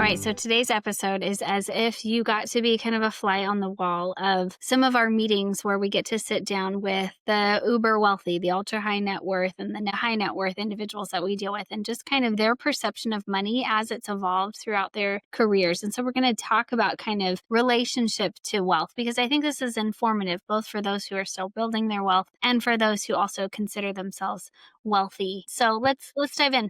right, so today's episode is as if you got to be kind of a fly on the wall of some of our meetings where we get to sit down with the uber wealthy, the ultra high net worth, and the high net worth individuals that we deal with, and just kind of their perception of money as it's evolved throughout their careers. And so we're going to talk about kind of relationship to wealth, because I think this is informative both for those who are still building their wealth and for those who also consider themselves wealthy. So let's dive in.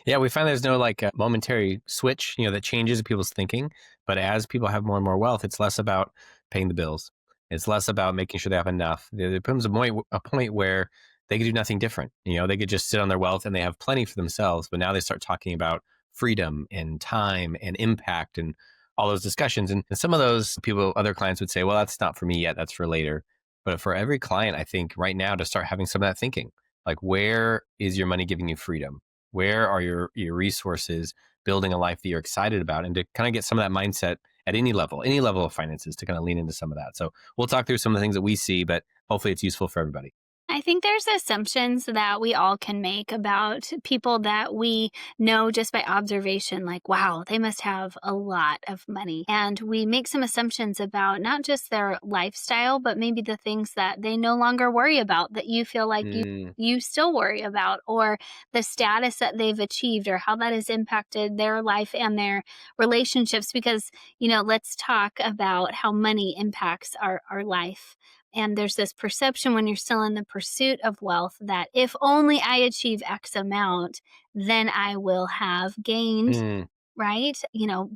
Yeah, we find there's no momentary switch, that changes people's thinking. But as people have more and more wealth, it's less about paying the bills. It's less about making sure they have enough. There becomes a point where they could do nothing different. They could just sit on their wealth and they have plenty for themselves. But now they start talking about freedom and time and impact and all those discussions. And some of those people, other clients would say, well, that's not for me yet. That's for later. But for every client, I think right now to start having some of that thinking, like, where is your money giving you freedom? Where are your resources building a life that you're excited about? And to kind of get some of that mindset at any level of finances, to kind of lean into some of that. So we'll talk through some of the things that we see, but hopefully it's useful for everybody. I think there's assumptions that we all can make about people that we know just by observation, like, wow, they must have a lot of money. And we make some assumptions about not just their lifestyle, but maybe the things that they no longer worry about that you feel like you still worry about, or the status that they've achieved, or how that has impacted their life and their relationships. Because, let's talk about how money impacts our life. And there's this perception when you're still in the pursuit of wealth that if only I achieve X amount, then I will have gained, right?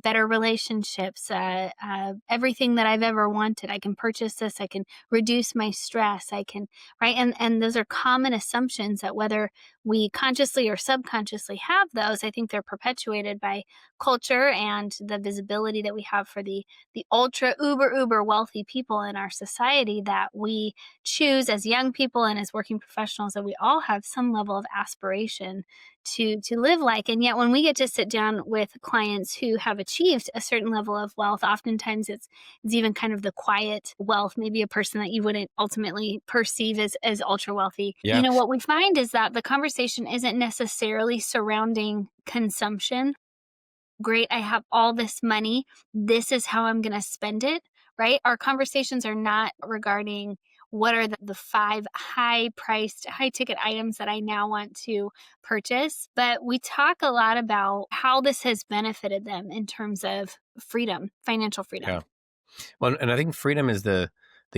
Better relationships, everything that I've ever wanted. I can purchase this. I can reduce my stress. I can, right? And those are common assumptions that whether we consciously or subconsciously have those, I think they're perpetuated by culture and the visibility that we have for the ultra uber wealthy people in our society that we choose as young people and as working professionals, that we all have some level of aspiration to live like. And yet when we get to sit down with clients who have achieved a certain level of wealth, oftentimes it's even kind of the quiet wealth, maybe a person that you wouldn't ultimately perceive as ultra wealthy. Yeah. What we find is that the conversation isn't necessarily surrounding consumption. Great, I have all this money. This is how I'm going to spend it, right? Our conversations are not regarding what are the 5 high-priced, high-ticket items that I now want to purchase. But we talk a lot about how this has benefited them in terms of freedom, financial freedom. Yeah. Well, and I think freedom is the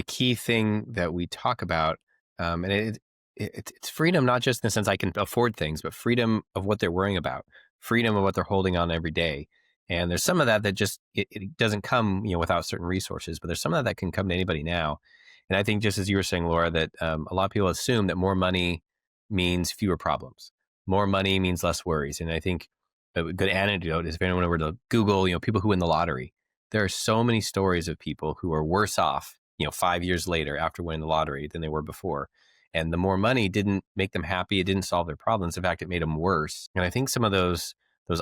key thing that we talk about. And it's freedom, not just in the sense I can afford things, but freedom of what they're worrying about, freedom of what they're holding on every day. And there's some of that just, it doesn't come, without certain resources, but there's some of that can come to anybody now. And I think just as you were saying, Laura, that a lot of people assume that more money means fewer problems. More money means less worries. And I think a good antidote is if anyone were to Google, people who win the lottery, there are so many stories of people who are worse off, 5 years later after winning the lottery than they were before. And the more money didn't make them happy. It didn't solve their problems. In fact, it made them worse. And I think some of those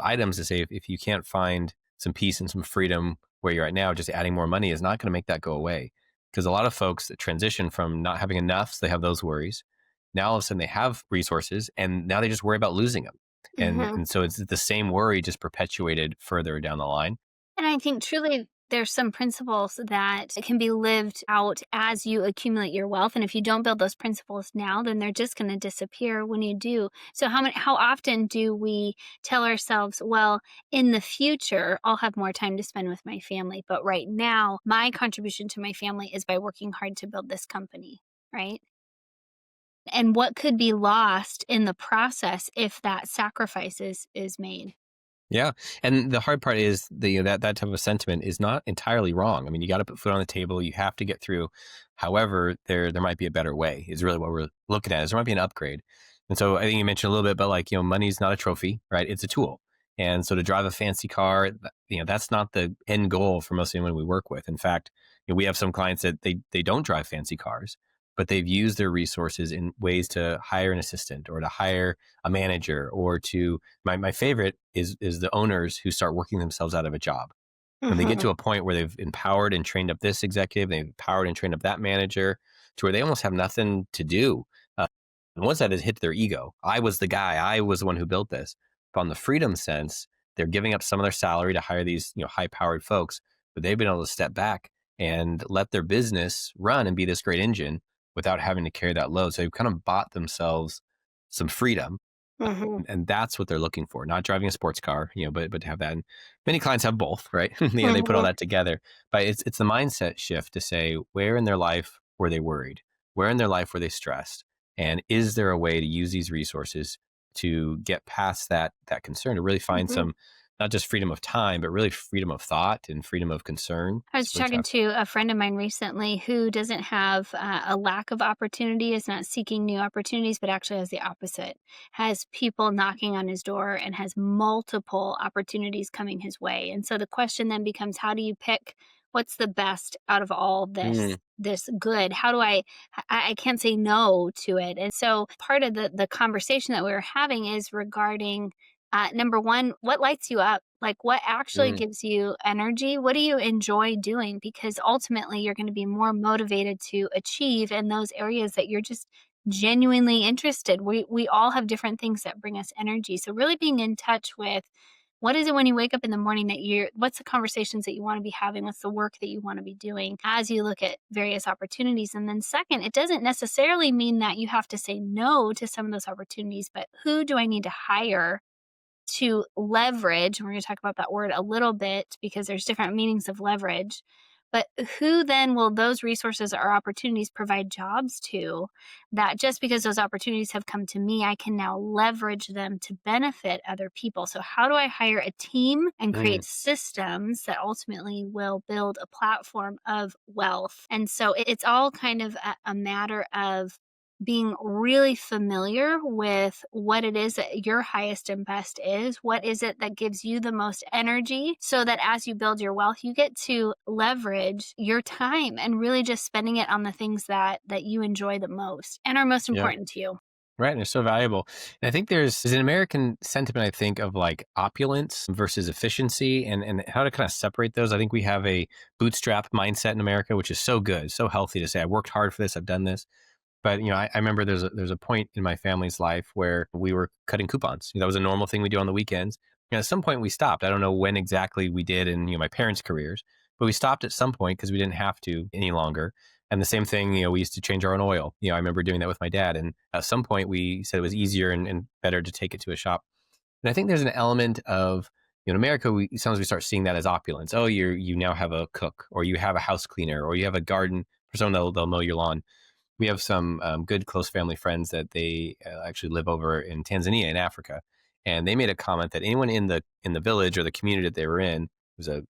items to say, if you can't find some peace and some freedom where you're at now, just adding more money is not going to make that go away. Because a lot of folks that transition from not having enough, so they have those worries. Now all of a sudden they have resources and now they just worry about losing them. And so it's the same worry just perpetuated further down the line. And I think truly there's some principles that can be lived out as you accumulate your wealth. And if you don't build those principles now, then they're just going to disappear when you do. So how often do we tell ourselves, well, in the future, I'll have more time to spend with my family. But right now, my contribution to my family is by working hard to build this company, right? And what could be lost in the process if that sacrifice is made? Yeah. And the hard part is that type of sentiment is not entirely wrong. I mean, you got to put food on the table. You have to get through. However, there might be a better way is really what we're looking at. There might be an upgrade. And so I think you mentioned a little bit about money's not a trophy, right? It's a tool. And so to drive a fancy car, that's not the end goal for most anyone we work with. In fact, we have some clients that they don't drive fancy cars, but they've used their resources in ways to hire an assistant or to hire a manager or to, my favorite is the owners who start working themselves out of a job. When they get to a point where they've empowered and trained up this executive, they've empowered and trained up that manager to where they almost have nothing to do. And once that has hit their ego, I was the guy, I was the one who built this. But on the freedom sense, They're giving up some of their salary to hire these, high powered folks, but they've been able to step back and let their business run and be this great engine without having to carry that load. So they've kind of bought themselves some freedom. Hmm. And that's what they're looking for, not driving a sports car, but to have that. And many clients have both, right? They put all Hmm. that together. But it's the mindset shift to say, where in their life were they worried? Where in their life were they stressed? And is there a way to use these resources to get past that concern, to really find Hmm. some, not just freedom of time, but really freedom of thought and freedom of concern? I was It's really talking tough. to a friend of mine recently who doesn't have a lack of opportunity, is not seeking new opportunities, but actually has the opposite. Has people knocking on his door and has multiple opportunities coming his way. And so the question then becomes, how do you pick what's the best out of all Mm, this good? How do I can't say no to it. And so part of the conversation that we were having is regarding number one, what lights you up? Like, what actually mm, gives you energy? What do you enjoy doing? Because ultimately, you're going to be more motivated to achieve in those areas that you're just genuinely interested. We all have different things that bring us energy. So really being in touch with what is it when you wake up in the morning that what's the conversations that you want to be having? What's the work that you want to be doing as you look at various opportunities? And then second, it doesn't necessarily mean that you have to say no to some of those opportunities, but who do I need to hire to leverage? And we're going to talk about that word a little bit because there's different meanings of leverage. But who then will those resources or opportunities provide jobs to, that just because those opportunities have come to me, I can now leverage them to benefit other people? So, how do I hire a team and mm, create systems that ultimately will build a platform of wealth? And so, it's all kind of a matter of being really familiar with what it is that your highest and best is. What is it that gives you the most energy so that as you build your wealth, you get to leverage your time and really just spending it on the things that you enjoy the most and are most yeah. important to you. Right, and they're so valuable. And I think there's an American sentiment, I think, of like opulence versus efficiency and how to kind of separate those. I think we have a bootstrap mindset in America, which is so good, so healthy to say, I worked hard for this, I've done this. But I remember there's a point in my family's life where we were cutting coupons. That was a normal thing we do on the weekends. And at some point we stopped. I don't know when exactly we did in my parents' careers, but we stopped at some point because we didn't have to any longer. And the same thing, we used to change our own oil. I remember doing that with my dad. And at some point we said it was easier and better to take it to a shop. And I think there's an element of, in America, sometimes we start seeing that as opulence. Oh, you now have a cook, or you have a house cleaner, or you have a garden for someone they'll mow your lawn. We have some good close family friends that they actually live over in Tanzania in Africa, and they made a comment that anyone in the village or the community that they were in, it was a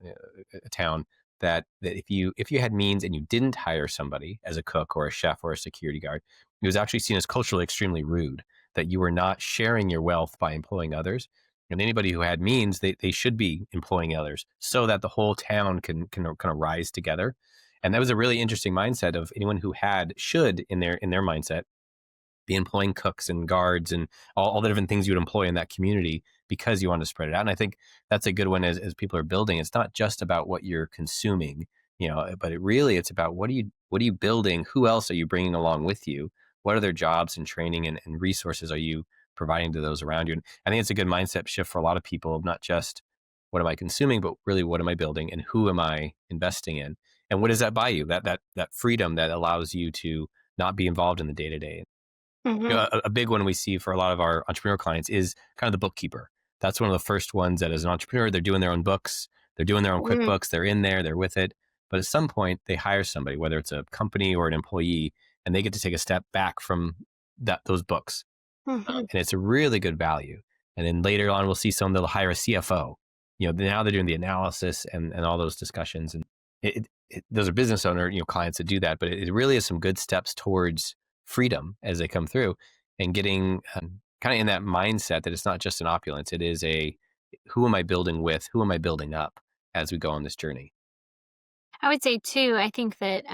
town, that if you had means and you didn't hire somebody as a cook or a chef or a security guard, it was actually seen as culturally extremely rude, that you were not sharing your wealth by employing others. And anybody who had means, they should be employing others so that the whole town can kind of rise together. And that was a really interesting mindset of anyone who should in their mindset be employing cooks and guards and all the different things you would employ in that community because you want to spread it out. And I think that's a good one as people are building. It's not just about what you're consuming, but it's about what are you building? Who else are you bringing along with you? What other jobs and training and resources are you providing to those around you? And I think it's a good mindset shift for a lot of people of not just what am I consuming, but really what am I building and who am I investing in? And what does that buy you? That freedom that allows you to not be involved in the day to day. Hmm. A big one we see for a lot of our entrepreneur clients is kind of the bookkeeper. That's one of the first ones that as an entrepreneur, they're doing their own books, they're doing their own Hmm. QuickBooks, they're in there, they're with it. But at some point, they hire somebody, whether it's a company or an employee, and they get to take a step back from those books. Hmm. And it's a really good value. And then later on, we'll see someone that'll hire a CFO. Now they're doing the analysis and all those discussions. And those are business owner, clients that do that. But it really is some good steps towards freedom as they come through and getting kind of in that mindset that it's not just an opulence. It is who am I building with? Who am I building up as we go on this journey? I would say too, I think that,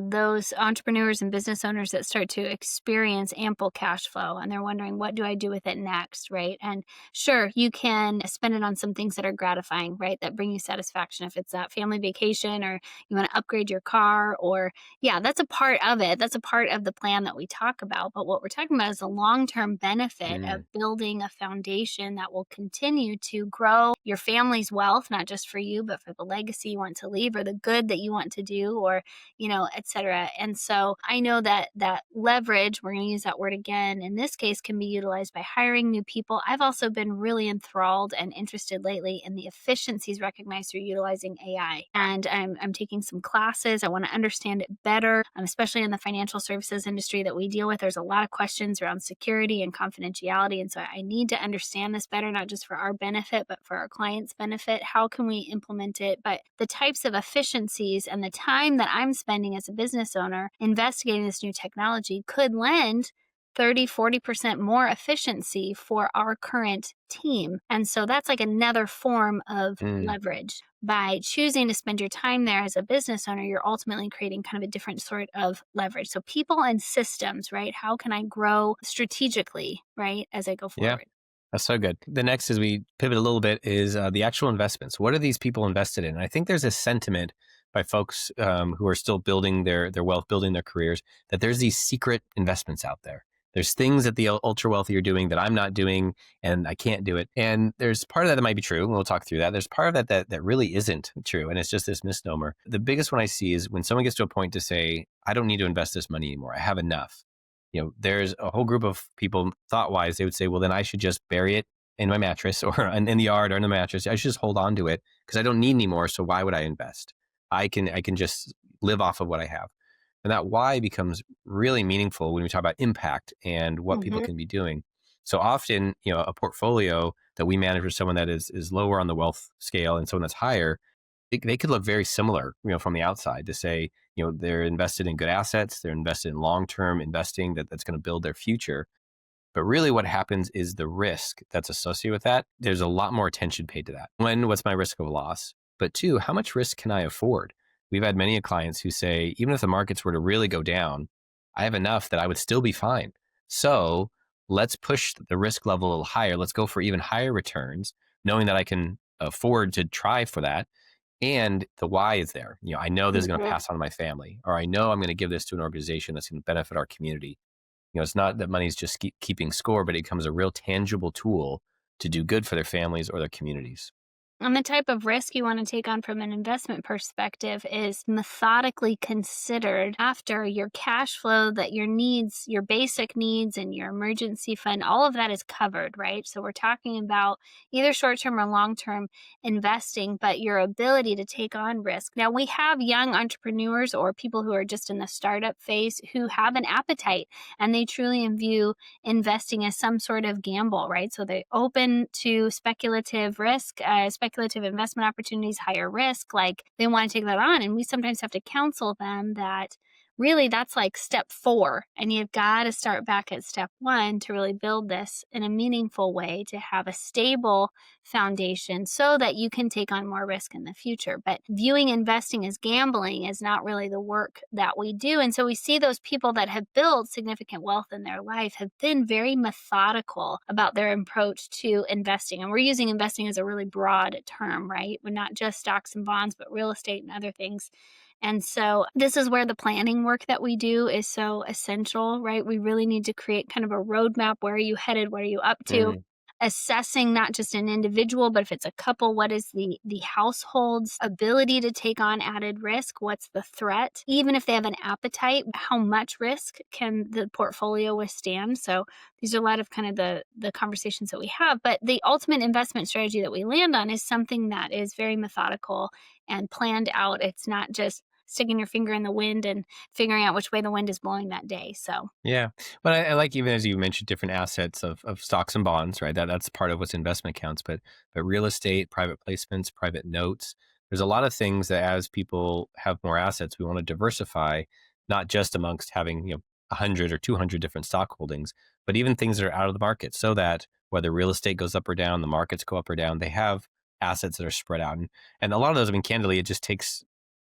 those entrepreneurs and business owners that start to experience ample cash flow and they're wondering, what do I do with it next? Right. And sure, you can spend it on some things that are gratifying, right? That bring you satisfaction. If it's that family vacation or you want to upgrade your car, or yeah, that's a part of it. That's a part of the plan that we talk about. But what we're talking about is the long term benefit of Mm, building a foundation that will continue to grow your family's wealth, not just for you, but for the legacy you want to leave or the good that you want to do, or, et cetera. And so I know that that leverage, we're going to use that word again, in this case, can be utilized by hiring new people. I've also been really enthralled and interested lately in the efficiencies recognized through utilizing AI. And I'm taking some classes. I want to understand it better, especially in the financial services industry that we deal with. There's a lot of questions around security and confidentiality. And so I need to understand this better, not just for our benefit, but for our clients' benefit. How can we implement it? But the types of efficiencies and the time that I'm spending as a business owner investigating this new technology could lend 30-40% more efficiency for our current team. And so that's like another form of mm. leverage. By choosing to spend your time there as a business owner, you're ultimately creating kind of a different sort of leverage. So people and systems, right? How can I grow strategically, right, as I go Yeah. forward? That's so good. The next, as we pivot a little bit, is the actual investments. What are these people invested in? And I think there's a sentiment by folks who are still building their wealth, building their careers, that there's these secret investments out there. There's things that the ultra wealthy are doing that I'm not doing, and I can't do it. And there's part of that that might be true, and we'll talk through that. There's part of that really isn't true, and it's just this misnomer. The biggest one I see is when someone gets to a point to say, I don't need to invest this money anymore. I have enough. There's a whole group of people thought wise, they would say, well, then I should just bury it in my mattress or in the yard or in the mattress. I should just hold on to it because I don't need any more. So why would I invest? I can just live off of what I have. And that why becomes really meaningful when we talk about impact and what people Mhm. can be doing. So often, a portfolio that we manage with someone that is lower on the wealth scale and someone that's higher, they could look very similar, from the outside to say, they're invested in good assets, they're invested in long-term investing that's going to build their future. But really what happens is the risk that's associated with that, there's a lot more attention paid to that. One, what's my risk of loss? But two, how much risk can I afford? We've had many clients who say, even if the markets were to really go down, I have enough that I would still be fine. So let's push the risk level a little higher. Let's go for even higher returns, knowing that I can afford to try for that. And the why is there. I know this is going to Mhm. pass on to my family, or I know I'm going to give this to an organization that's going to benefit our community. It's not that money's just keeping score, but it becomes a real tangible tool to do good for their families or their communities. And the type of risk you want to take on from an investment perspective is methodically considered after your cash flow, that your needs, your basic needs, and your emergency fund, all of that is covered, right? So we're talking about either short term or long term investing, but your ability to take on risk. Now, we have young entrepreneurs or people who are just in the startup phase who have an appetite and they truly view investing as some sort of gamble, right? So they're open to speculative risk, speculative investment opportunities, higher risk, like they want to take that on. And we sometimes have to counsel them that really that's like step 4. And you've got to start back at step 1 to really build this in a meaningful way, to have a stable foundation so that you can take on more risk in the future. But viewing investing as gambling is not really the work that we do. And so we see those people that have built significant wealth in their life have been very methodical about their approach to investing. And we're using investing as a really broad term, right? We're not just stocks and bonds, but real estate and other things. And so this is where the planning work that we do is so essential, right? We really need to create kind of a roadmap. Where are you headed? What are you up to? Mm, Assessing not just an individual, but if it's a couple, what is the household's ability to take on added risk? What's the threat? Even if they have an appetite, how much risk can the portfolio withstand? So these are a lot of kind of the conversations that we have. But the ultimate investment strategy that we land on is something that is very methodical and planned out. It's not just sticking your finger in the wind and figuring out which way the wind is blowing that day. So yeah. But I like, even as you mentioned, different assets of stocks and bonds, right? That's part of what's investment accounts, but real estate, private placements, private notes. There's a lot of things that as people have more assets, we want to diversify, not just amongst having, 100 or 200 different stock holdings, but even things that are out of the market, so that whether real estate goes up or down, the markets go up or down, they have assets that are spread out. And a lot of those, I mean, candidly, it just takes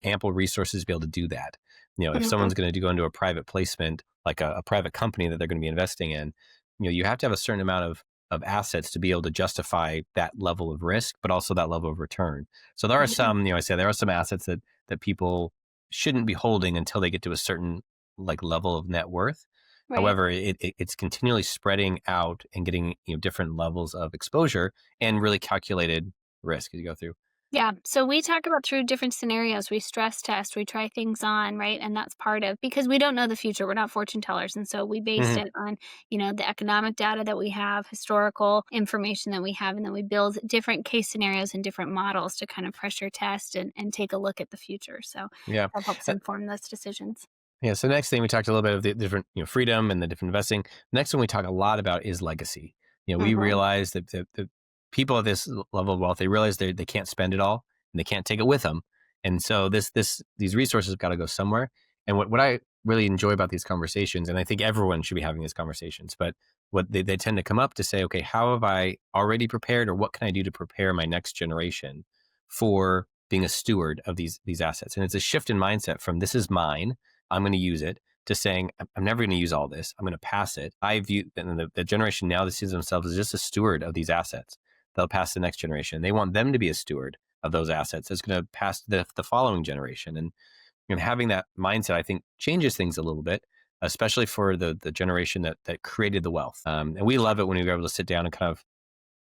ample resources to be able to do that. If Mhm. someone's going to go into a private placement, like a private company that they're going to be investing in, you have to have a certain amount of assets to be able to justify that level of risk, but also that level of return. So there are Right. some, I say there are some assets that people shouldn't be holding until they get to a certain like level of net worth. Right. However, it's continually spreading out and getting different levels of exposure and really calculated risk as you go through. Yeah. So we talk about through different scenarios. We stress test, we try things on, right? And that's part of because we don't know the future. We're not fortune tellers. And so we based Hmm. it on, the economic data that we have, historical information that we have, and then we build different case scenarios and different models to kind of pressure test and take a look at the future. So Yeah. that helps Uh, inform those decisions. Yeah. So next thing we talked a little bit of the different, freedom and the different investing. Next one we talk a lot about is legacy. We Hmm. realize that the people at this level of wealth, they realize they can't spend it all and they can't take it with them. And so these resources have got to go somewhere. And what I really enjoy about these conversations, and I think everyone should be having these conversations, but what they tend to come up to say, okay, how have I already prepared or what can I do to prepare my next generation for being a steward of these assets? And it's a shift in mindset from this is mine, I'm going to use it, to saying, I'm never going to use all this. I'm going to pass it. I view and the generation now that sees themselves as just a steward of these assets. They'll pass the next generation. They want them to be a steward of those assets. That's going to pass the following generation. And having that mindset, I think, changes things a little bit, especially for the generation that created the wealth. And we love it when we're able to sit down and kind of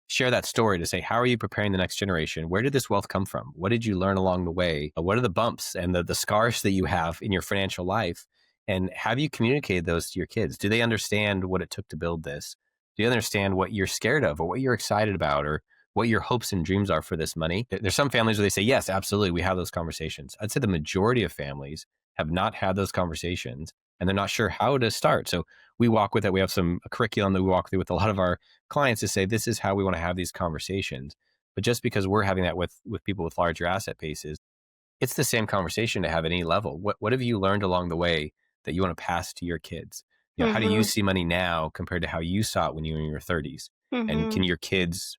share that story to say, how are you preparing the next generation? Where did this wealth come from? What did you learn along the way? What are the bumps and the scars that you have in your financial life? And have you communicated those to your kids? Do they understand what it took to build this? Do you understand what you're scared of or what you're excited about or what your hopes and dreams are for this money? There's some families where they say, yes, absolutely, we have those conversations. I'd say the majority of families have not had those conversations and they're not sure how to start. So we walk with it. We have a curriculum that we walk through with a lot of our clients to say this is how we want to have these conversations. But just because we're having that with people with larger asset bases, it's the same conversation to have at any level. What have you learned along the way that you want to pass to your kids? How do you Hmm. see money now compared to how you saw it when you were in your 30s? And Hmm. can your kids,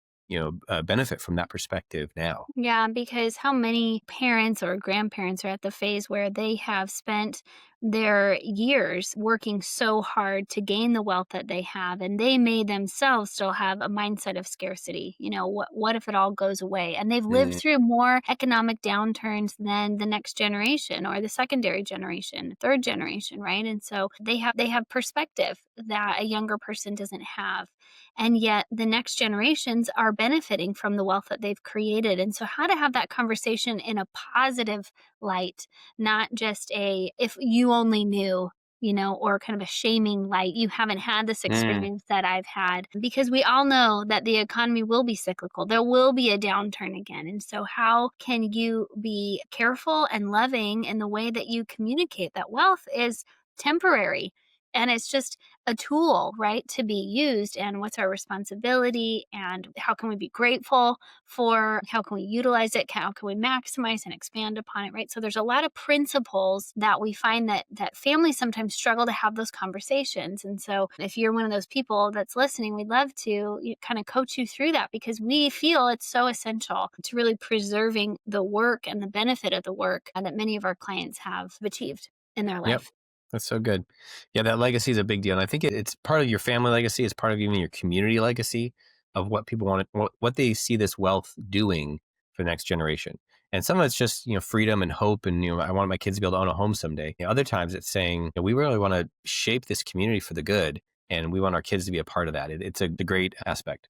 benefit from that perspective now? Yeah, because how many parents or grandparents are at the phase where they have spent their years working so hard to gain the wealth that they have, and they may themselves still have a mindset of scarcity. What if it all goes away? And they've lived Mm, through more economic downturns than the next generation or the secondary generation, third generation, right? And so they have perspective that a younger person doesn't have. And yet the next generations are benefiting from the wealth that they've created. And so how to have that conversation in a positive light, not just a if you only knew, or kind of a shaming light. You haven't had this mm, experience that I've had, because we all know that the economy will be cyclical. There will be a downturn again. And so how can you be careful and loving in the way that you communicate that wealth is temporary, and it's just a tool, right, to be used? And what's our responsibility? And how can we be grateful for? How can we utilize it? How can we maximize and expand upon it, right? So there's a lot of principles that we find that families sometimes struggle to have those conversations. And so if you're one of those people that's listening, we'd love to kind of coach you through that, because we feel it's so essential to really preserving the work and the benefit of the work that many of our clients have achieved in their yep. life. That's so good. Yeah, that legacy is a big deal. And I think it's part of your family legacy. It's part of even your community legacy of what people want, what they see this wealth doing for the next generation. And some of it's just, freedom and hope. And, I want my kids to be able to own a home someday. Other times it's saying, we really want to shape this community for the good. And we want our kids to be a part of that. It's a great aspect.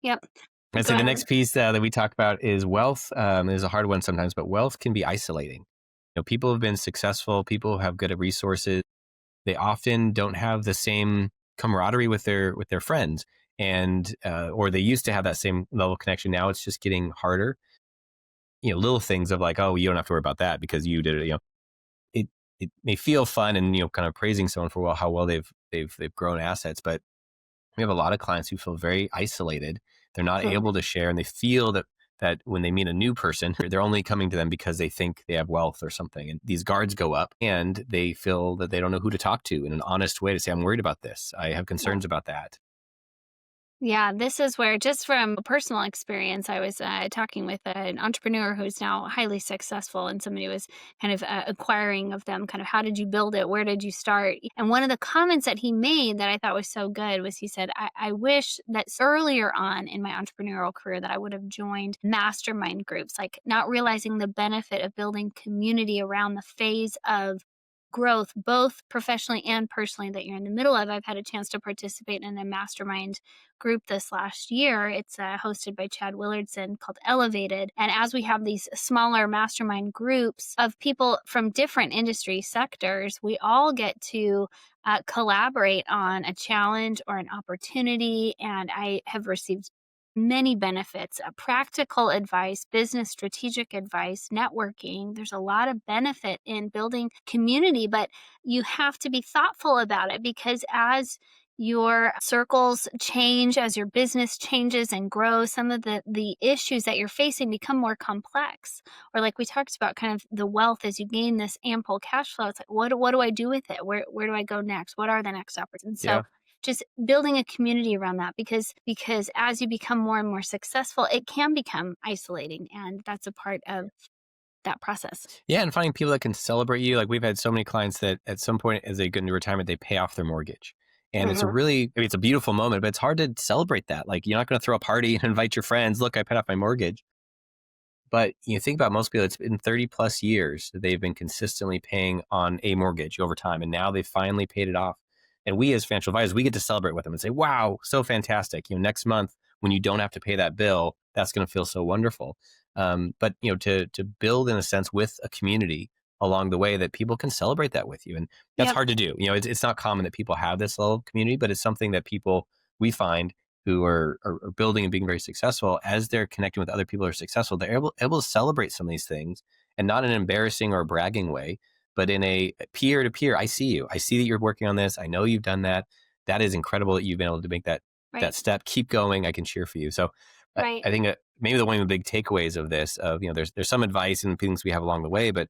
Yep. I'd Go say the ahead. next piece that we talk about is wealth. Is a hard one sometimes, but wealth can be isolating. People have been successful. People have good resources. They often don't have the same camaraderie with their friends, and or they used to have that same level of connection. Now it's just getting harder. Little things of like, oh, you don't have to worry about that because you did it. It it may feel fun and kind of praising someone for how well they've grown assets, but we have a lot of clients who feel very isolated. They're not Mhm. able to share, and they feel that when they meet a new person, they're only coming to them because they think they have wealth or something. And these guards go up and they feel that they don't know who to talk to in an honest way to say, I'm worried about this. I have Yeah. concerns about that. Yeah, this is where, just from personal experience, I was talking with an entrepreneur who's now highly successful, and somebody was kind of acquiring of them, kind of, how did you build it? Where did you start? And one of the comments that he made that I thought was so good was, he said, I wish that earlier on in my entrepreneurial career that I would have joined mastermind groups, like not realizing the benefit of building community around the phase of growth, both professionally and personally, that you're in the middle of. I've had a chance to participate in a mastermind group this last year. It's hosted by Chad Willardson, called Elevated. And as we have these smaller mastermind groups of people from different industry sectors, we all get to collaborate on a challenge or an opportunity. And I have received many benefits, practical advice, business strategic advice, networking. There's a lot of benefit in building community, but you have to be thoughtful about it, because as your circles change, as your business changes and grows, some of the issues that you're facing become more complex. Or, like we talked about, kind of the wealth, as you gain this ample cash flow, it's like, what do I do with it? Where do I go next? What are the next opportunities? Yeah. So just building a community around that, because as you become more and more successful, it can become isolating, and that's a part of that process. Yeah. And finding people that can celebrate you. Like, we've had so many clients that at some point as they go into retirement, they pay off their mortgage. And it's it's a beautiful moment, but it's hard to celebrate that. Like, you're not going to throw a party and invite your friends. Look, I paid off my mortgage. But you think about most people, it's been 30 plus years that they've been consistently paying on a mortgage over time. And now they finally paid it off. And we, as financial advisors, we get to celebrate with them and say, wow, so fantastic. Next month, when you don't have to pay that bill, that's going to feel so wonderful. But to build, in a sense, with a community along the way, that people can celebrate that with you. And that's hard to do. It's not common that people have this level of community, but it's something that people, we find, who are building and being very successful, as they're connecting with other people who are successful, they're able to celebrate some of these things, and not in an embarrassing or bragging way, but in a peer to peer. I see you. I see that you're working on this. I know you've done that. That is incredible that you've been able to make that step. Keep going. I can cheer for you. So I think maybe one of the big takeaways of this, there's some advice and things we have along the way, but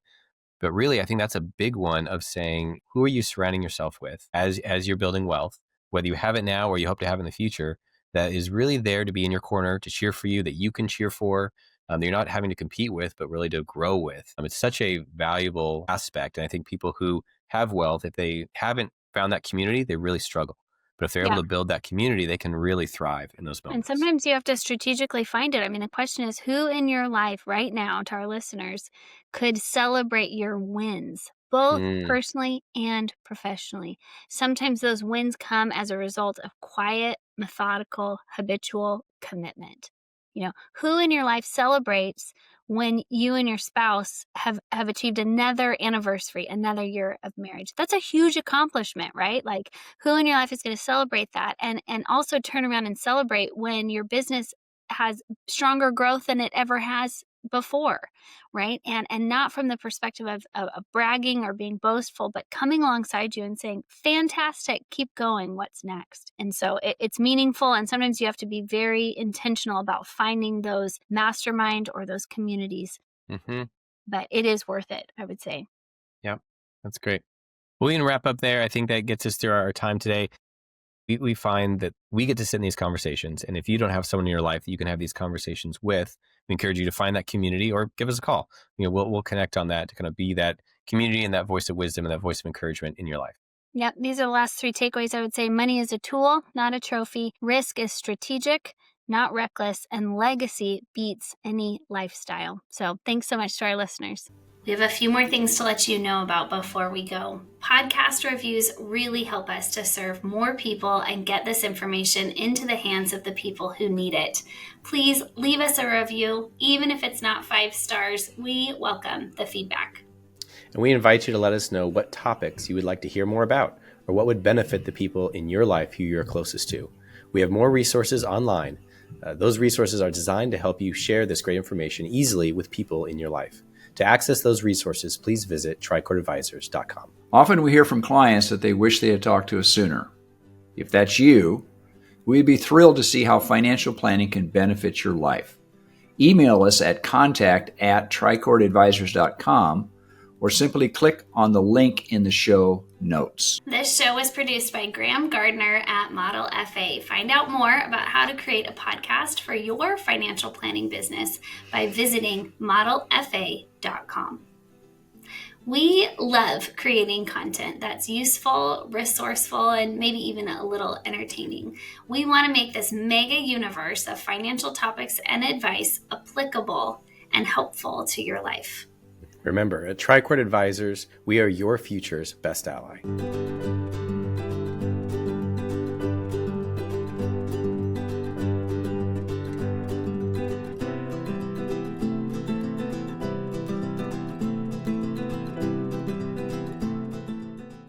really, I think that's a big one, of saying, who are you surrounding yourself with as you're building wealth, whether you have it now or you hope to have in the future, that is really there to be in your corner, to cheer for you, that you can cheer for, that you're not having to compete with, but really to grow with. It's such a valuable aspect. And I think people who have wealth, if they haven't found that community, they really struggle. But if they're able to build that community, they can really thrive in those moments. And sometimes you have to strategically find it. I mean, the question is, who in your life right now, to our listeners, could celebrate your wins, both personally and professionally? Sometimes those wins come as a result of quiet, methodical, habitual commitment. Who in your life celebrates when you and your spouse have achieved another anniversary, another year of marriage? That's a huge accomplishment, right? Like, who in your life is going to celebrate that, and also turn around and celebrate when your business has stronger growth than it ever has before, right? And not from the perspective of bragging or being boastful, but coming alongside you and saying, fantastic, keep going, what's next? And so it's meaningful, and sometimes you have to be very intentional about finding those mastermind or those communities. But it is worth it, I would say. Yeah, that's great. Well, we can wrap up there. I think that gets us through our time today. We find that we get to sit in these conversations. And if you don't have someone in your life that you can have these conversations with, we encourage you to find that community or give us a call. We'll connect on that to kind of be that community and that voice of wisdom and that voice of encouragement in your life. Yep. These are the last 3 takeaways. I would say money is a tool, not a trophy. Risk is strategic, not reckless. And legacy beats any lifestyle. So thanks so much to our listeners. We have a few more things to let you know about before we go. Podcast reviews really help us to serve more people and get this information into the hands of the people who need it. Please leave us a review. Even if it's not 5 stars, we welcome the feedback. And we invite you to let us know what topics you would like to hear more about, or what would benefit the people in your life who you're closest to. We have more resources online. Those resources are designed to help you share this great information easily with people in your life. To access those resources, please visit TrichordAdvisors.com. Often we hear from clients that they wish they had talked to us sooner. If that's you, we'd be thrilled to see how financial planning can benefit your life. Email us at contact@TrichordAdvisors.com or simply click on the link in the show notes. This show was produced by Graham Gardner at Model FA. Find out more about how to create a podcast for your financial planning business by visiting modelfa.com. We love creating content that's useful, resourceful, and maybe even a little entertaining. We want to make this mega universe of financial topics and advice applicable and helpful to your life. Remember, at Tricord Advisors, we are your future's best ally.